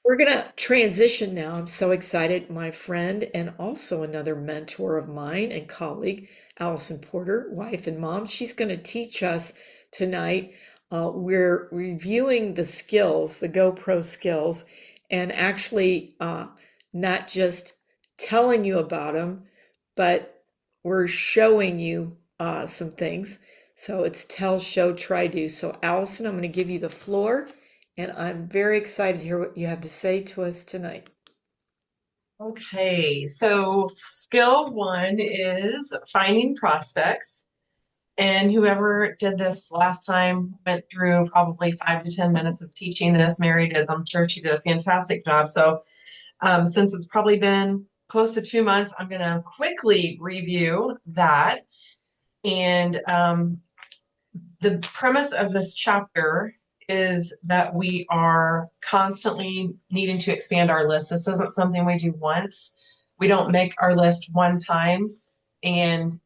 We're going to transition now. I'm so excited. My friend and also another mentor of mine and colleague, Allison Porter, wife and mom, she's going to teach us tonight. We're reviewing the skills, the GoPro skills, and actually not just telling you about them, but we're showing you some things. So it's tell, show, try, do. So, Allison, I'm going to give you the floor. And I'm very excited to hear what you have to say to us tonight. Okay, so skill one is finding prospects. And whoever did this last time went through probably 5 to 10 minutes of teaching this. Mary did. I'm sure she did a fantastic job. So, since it's probably been close to 2 months, I'm going to quickly review that. And the premise of this chapter is that we are constantly needing to expand our list. This isn't something we do once. We don't make our list one time and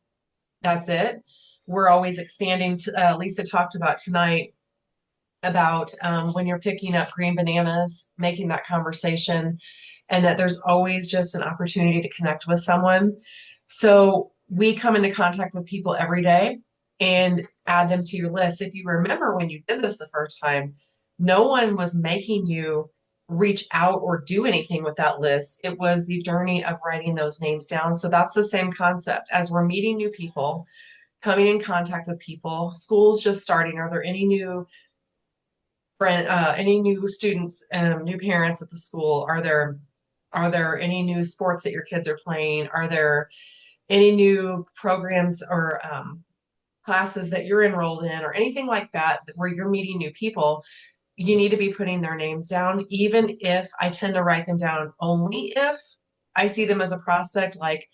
that's it. We're always expanding. Lisa talked about tonight about when you're picking up green bananas, making that conversation, and that there's always just an opportunity to connect with someone. So we come into contact with people every day and add them to your list. If you remember when you did this the first time, no one was making you reach out or do anything with that list. It was the journey of writing those names down. So that's the same concept as we're meeting new people, coming in contact with people. School's just starting. Are there any new students, new parents at the school? Are there any new sports that your kids are playing? Are there any new programs or classes that you're enrolled in or anything like that where you're meeting new people? You need to be putting their names down, even if I tend to write them down only if I see them as a prospect, like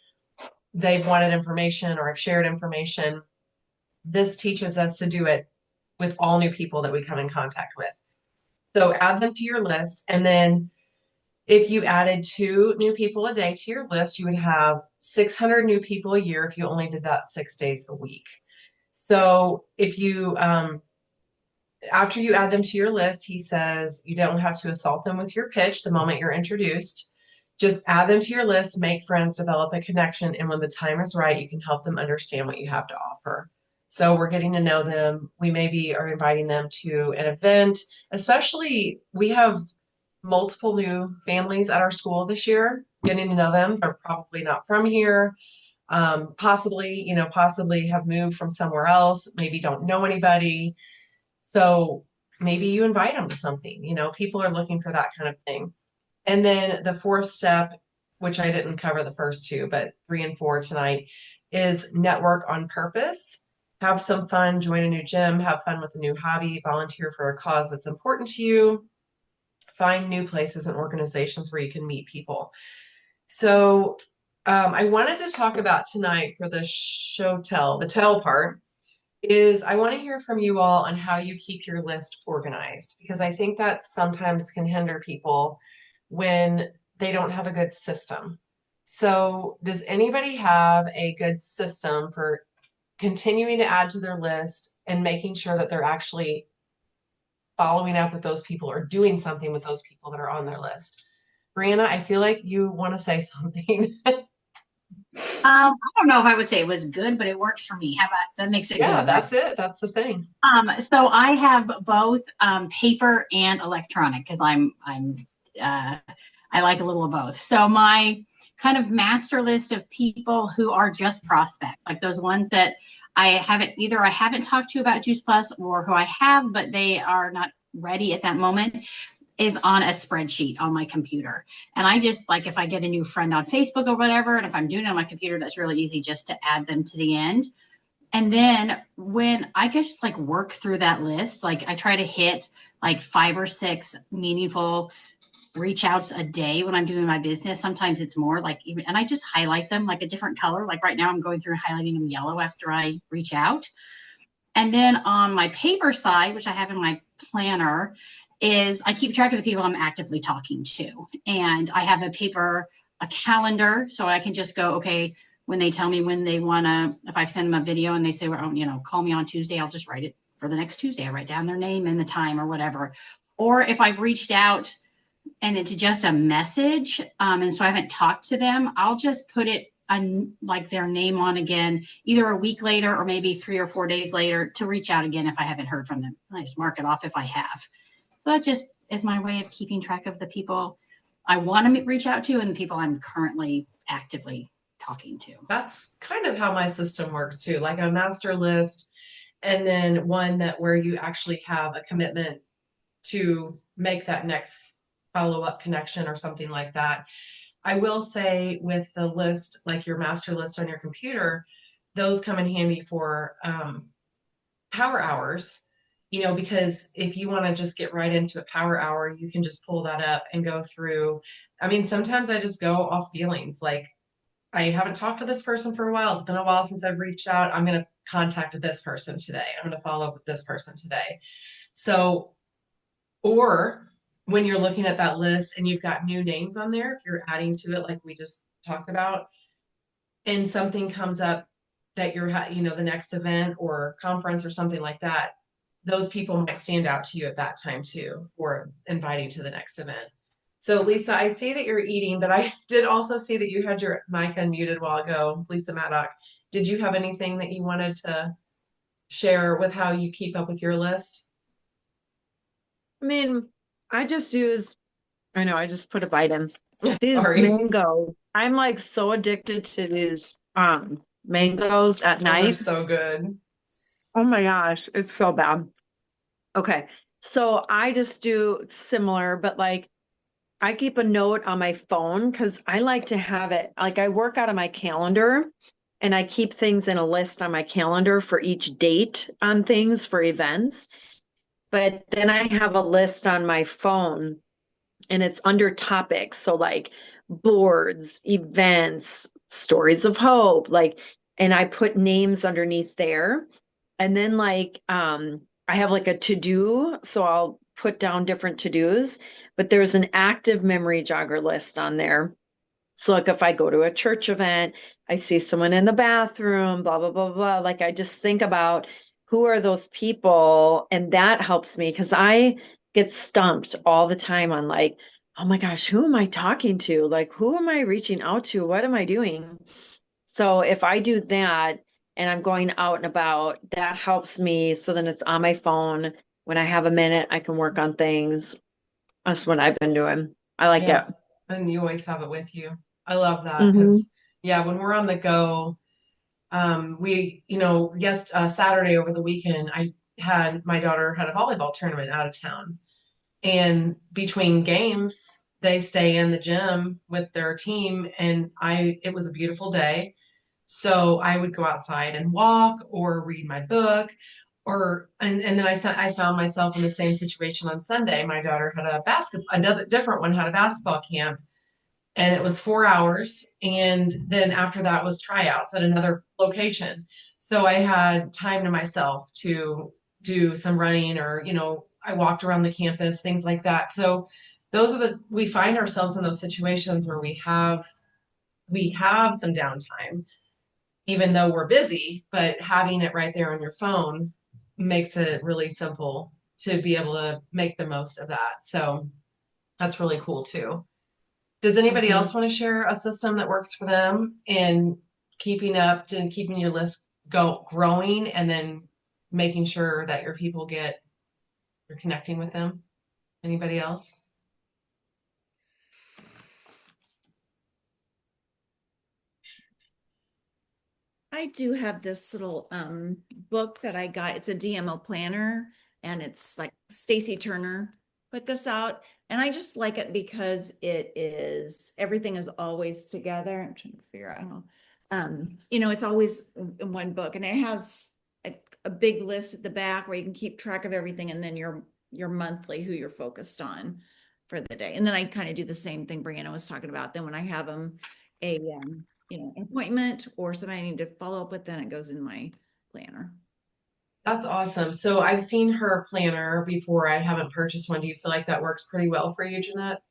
they've wanted information or I've shared information. This teaches us to do it with all new people that we come in contact with. So add them to your list. And then if you added two new people a day to your list, you would have 600 new people a year if you only did that 6 days a week. So if you, after you add them to your list, he says you don't have to assault them with your pitch the moment you're introduced. Just add them to your list, make friends, develop a connection, and when the time is right, you can help them understand what you have to offer. So we're getting to know them. We maybe are inviting them to an event, especially we have multiple new families at our school this year, getting to know them. They're probably not from here, possibly have moved from somewhere else, maybe don't know anybody. So maybe you invite them to something, people are looking for that kind of thing. And then the fourth step, which I didn't cover the first two, but 3 and 4 tonight, is network on purpose. Have some fun, join a new gym, have fun with a new hobby, volunteer for a cause that's important to you, find new places and organizations where you can meet people. So I wanted to talk about tonight for the the tell part, is I want to hear from you all on how you keep your list organized, because I think that sometimes can hinder people when they don't have a good system. So, does anybody have a good system for continuing to add to their list and making sure that they're actually following up with those people or doing something with those people that are on their list? Brianna, I feel like you want to say something. I don't know if I would say it was good, but it works for me. How about that makes it Yeah, good, right? that's it. That's the thing. So I have both paper and electronic because uh, I like a little of both. So my kind of master list of people who are just prospect, like those ones that I haven't talked to about Juice Plus, or who I have, but they are not ready at that moment, is on a spreadsheet on my computer. And I just like, if I get a new friend on Facebook or whatever, and if I'm doing it on my computer, that's really easy just to add them to the end. And then when I just like work through that list, like I try to hit like 5 or 6 meaningful reach outs a day when I'm doing my business. Sometimes it's more, like, even, and I just highlight them like a different color. Like right now I'm going through and highlighting them yellow after I reach out. And then on my paper side, which I have in my planner, is I keep track of the people I'm actively talking to. And I have a calendar, so I can just go, okay, when they tell me when they want to, if I send them a video and they say, well, call me on Tuesday, I'll just write it for the next Tuesday. I write down their name and the time or whatever. Or if I've reached out and it's just a message, and so I haven't talked to them, I'll just put it like their name on again, either a week later or maybe 3 or 4 days later to reach out again if I haven't heard from them. I just mark it off if I have. So that just is my way of keeping track of the people I want to reach out to and the people I'm currently actively talking to. That's kind of how my system works too, like a master list, and then one that where you actually have a commitment to make that next follow-up connection or something like that. I will say with the list, like your master list on your computer, those come in handy for power hours, because if you want to just get right into a power hour, you can just pull that up and go through. I mean, sometimes I just go off feelings, like I haven't talked to this person for a while. It's been a while since I've reached out. I'm going to contact this person today. I'm going to follow up with this person today. So, or when you're looking at that list and you've got new names on there, if you're adding to it, like we just talked about, and something comes up that you're, the next event or conference or something like that, those people might stand out to you at that time too, or inviting to the next event. So Lisa, I see that you're eating, but I did also see that you had your mic unmuted a while ago. Lisa Maddock, did you have anything that you wanted to share with how you keep up with your list? I mean, I just put a bite in. These Sorry. mangoes. I'm like so addicted to these mangoes at Those are night. so good. Oh my gosh, it's so bad. Okay. So I just do similar, but like I keep a note on my phone because I like to have it, like I work out of my calendar and I keep things in a list on my calendar for each date on things for events. But then I have a list on my phone and it's under topics. So like boards, events, stories of hope, like, and I put names underneath there. And then I have like a to-do, so I'll put down different to-dos, but there's an active memory jogger list on there. So like if I go to a church event, I see someone in the bathroom, blah, blah, blah, blah. Like I just think about who are those people, and that helps me because I get stumped all the time on like, oh my gosh, who am I talking to? Like, who am I reaching out to? What am I doing? So if I do that and I'm going out and about, that helps me. So then it's on my phone. When I have a minute, I can work on things. That's what I've been doing. I like Yeah. it. And you always have it with you. I love that Hmm. because, yeah, when we're on the go, Saturday over the weekend, my daughter had a volleyball tournament out of town. And between games, they stay in the gym with their team. And it was a beautiful day. So I would go outside and walk or read my book and then I found myself in the same situation on Sunday. My daughter had another different one had a basketball camp, and it was 4 hours. And then after that was tryouts at another location. So I had time to myself to do some running or, I walked around the campus, things like that. So we find ourselves in those situations where we have some downtime, even though we're busy, but having it right there on your phone makes it really simple to be able to make the most of that. So that's really cool too. Does anybody Mhm. else want to share a system that works for them in keeping up and keeping your list growing and then making sure that you're connecting with them? Anybody else? I do have this little book that I got. It's a DMO planner, and it's like Stacy Turner put this out, and I just like it because everything is always together. I'm trying to figure out, I don't know. It's always in one book, and it has a big list at the back where you can keep track of everything, and then your monthly, who you're focused on for the day. And then I kind of do the same thing Brianna was talking about. Then when I have them a an appointment or something I need to follow up with, then it goes in my planner. That's awesome. So I've seen her planner before. I haven't purchased one. Do you feel like that works pretty well for you, Jeanette?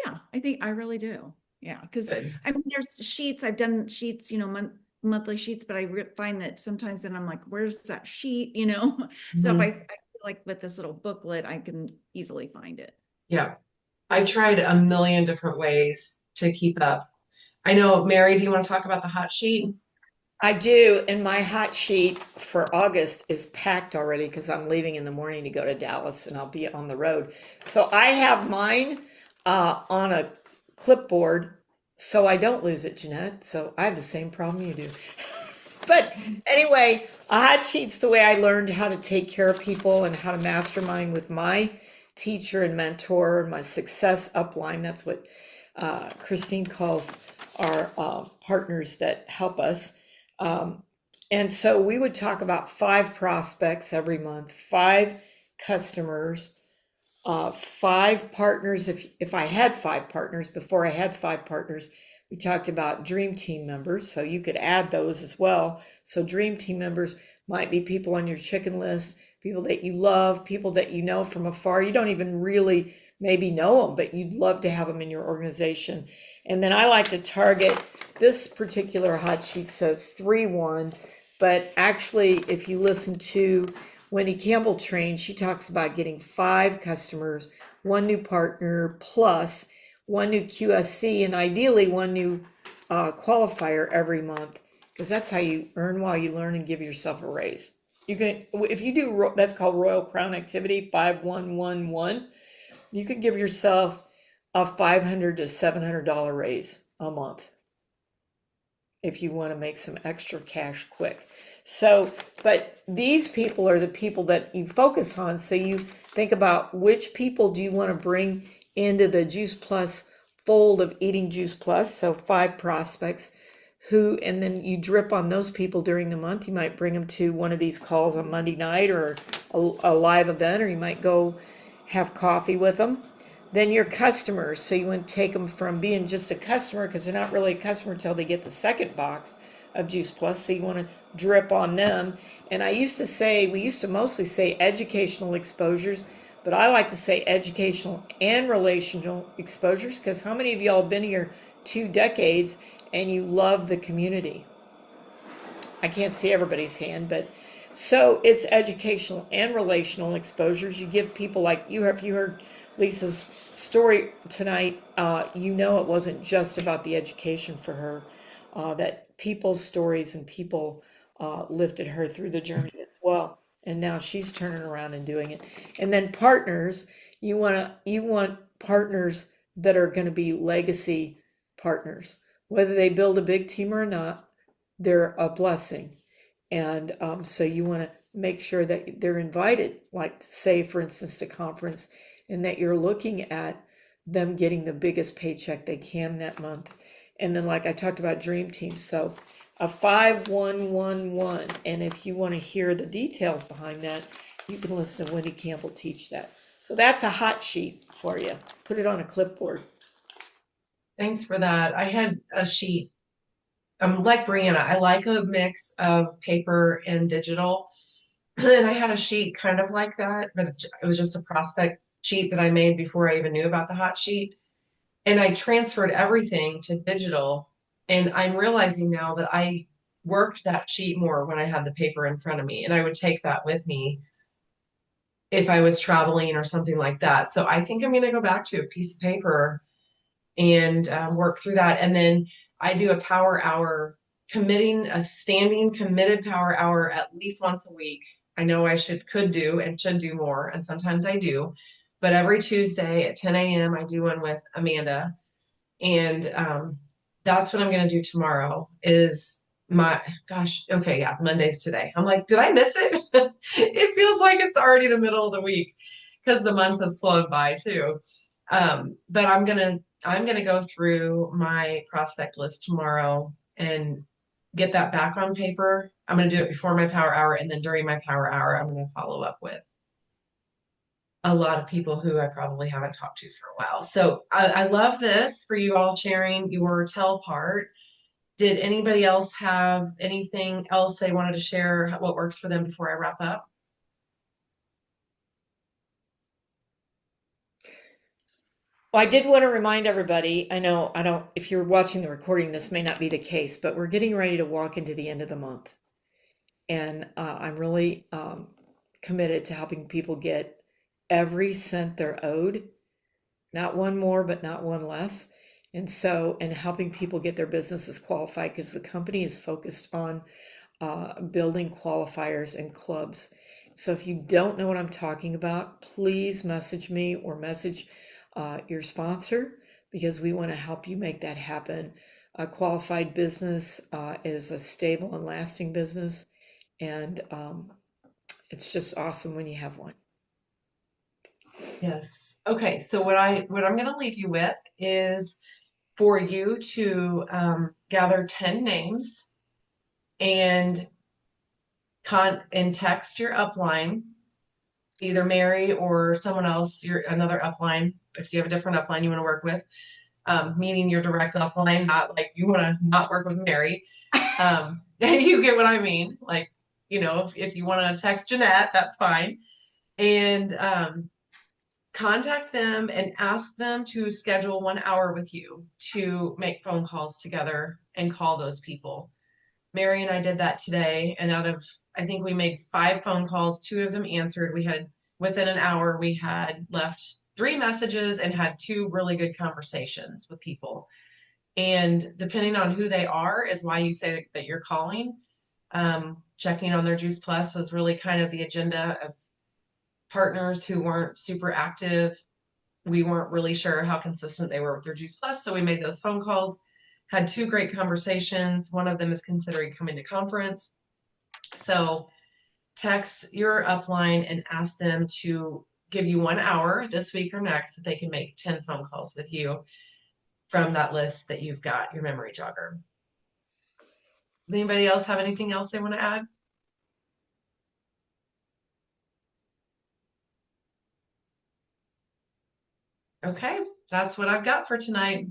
Yeah, I think I really do. Yeah, because Good. I mean, there's sheets. I've done sheets, monthly sheets, but I find that sometimes then I'm like, where's that sheet? So if Mhm. I feel like with this little booklet, I can easily find it. Yeah. I've tried a million different ways to keep up. I know, Mary, do you want to talk about the hot sheet? I do, and my hot sheet for August is packed already because I'm leaving in the morning to go to Dallas and I'll be on the road. So I have mine on a clipboard so I don't lose it, Jeanette. So I have the same problem you do. But anyway, a hot sheet's the way I learned how to take care of people and how to mastermind with my teacher and mentor, my success upline. That's what Christine calls our partners that help us. Um, and so we would talk about 5 prospects every month, 5 customers, 5 partners. If I had 5 partners, before I had 5 partners, we talked about dream team members. So you could add those as well. So dream team members might be people on your chicken list, people that you love, people that you know from afar. You don't even really maybe know them, but you'd love to have them in your organization. And then I like to target, this particular hot sheet says 3-1, but actually, if you listen to Wendy Campbell trained, she talks about getting 5 customers, 1 new partner, plus 1 new QSC, and ideally 1 new qualifier every month, because that's how you earn while you learn and give yourself a raise. You can, if you do, that's called Royal Crown Activity 5111. You could give yourself a $500 to $700 raise a month if you want to make some extra cash quick. So, but these people are the people that you focus on. So you think about which people do you want to bring into the Juice Plus fold of Eating Juice Plus. So 5 prospects who, and then you drip on those people during the month. You might bring them to one of these calls on Monday night or a live event, or you might go have coffee with them. Then your customers, so you want to take them from being just a customer, because they're not really a customer until they get the second box of Juice Plus. So you want to drip on them. And I used to say, we used to mostly say educational exposures, but I like to say educational and relational exposures, because how many of y'all have been here 2 decades and you love the community? I can't see everybody's hand, but so it's educational and relational exposures. You give people, like you have, you heard Lisa's story tonight, you know it wasn't just about the education for her, that people's stories and people lifted her through the journey as well. And now she's turning around and doing it. And then partners, you want partners that are going to be legacy partners, whether they build a big team or not, they're a blessing. And so you want to make sure that they're invited, like say, for instance, to conference, and that you're looking at them getting the biggest paycheck they can that month. And then, like I talked about dream teams, so a 5111. And if you want to hear the details behind that, you can listen to Wendy Campbell teach that. So that's a hot sheet for you. Put it on a clipboard. Thanks for that. I had a sheet. Like Brianna, I like a mix of paper and digital. And I had a sheet kind of like that, but it was just a prospect sheet that I made before I even knew about the hot sheet. And I transferred everything to digital. And I'm realizing now that I worked that sheet more when I had the paper in front of me. And I would take that with me if I was traveling or something like that. So I think I'm going to go back to a piece of paper and work through that. And then I do a power hour, committing a standing committed power hour at least once a week. I know I could do and should do more, and sometimes I do. But every Tuesday at 10 a.m., I do one with Amanda. And that's what I'm going to do tomorrow is my, gosh, okay, yeah, Monday's today. I'm like, did I miss it? It feels like it's already the middle of the week because the month has flown by too. But I'm gonna go through my prospect list tomorrow and get that back on paper. I'm gonna do it before my power hour, and then during my power hour, I'm gonna follow up with a lot of people who I probably haven't talked to for a while. So I love this for you all sharing your tell part. Did anybody else have anything else they wanted to share what works for them before I wrap up? Well, I did want to remind everybody, I know I don't, if you're watching the recording, this may not be the case, but we're getting ready to walk into the end of the month. And I'm really committed to helping people get every cent they're owed not one more, but not one less. And so, and helping people get their businesses qualified because the company is focused on building qualifiers and clubs. So if you don't know what I'm talking about, please message me or message your sponsor because we want to help you make that happen. A qualified business is a stable and lasting business, and it's just awesome when you have one. Yes. Okay. So what I'm going to leave you with is for you to gather 10 names and text your upline, either Mary or someone else, your another upline. If you have a different upline you want to work with, meaning your direct upline, not like you want to not work with Mary. You get what I mean. Like, if you want to text Jeanette, that's fine. And contact them and ask them to schedule 1 hour with you to make phone calls together and call those people. Mary and I did that today, and I think we made 5 phone calls, 2 of them answered. Within an hour, we had left 3 messages and had 2 really good conversations with people. And depending on who they are is why you say that you're calling. Checking on their Juice Plus was really kind of the agenda of partners who weren't super active. We weren't really sure how consistent they were with their Juice Plus, so we made those phone calls, had 2 great conversations. One of them is considering coming to conference. So text your upline and ask them to give you 1 hour this week or next that they can make 10 phone calls with you from that list that you've got, your memory jogger. Does anybody else have anything else they want to add? Okay, that's what I've got for tonight.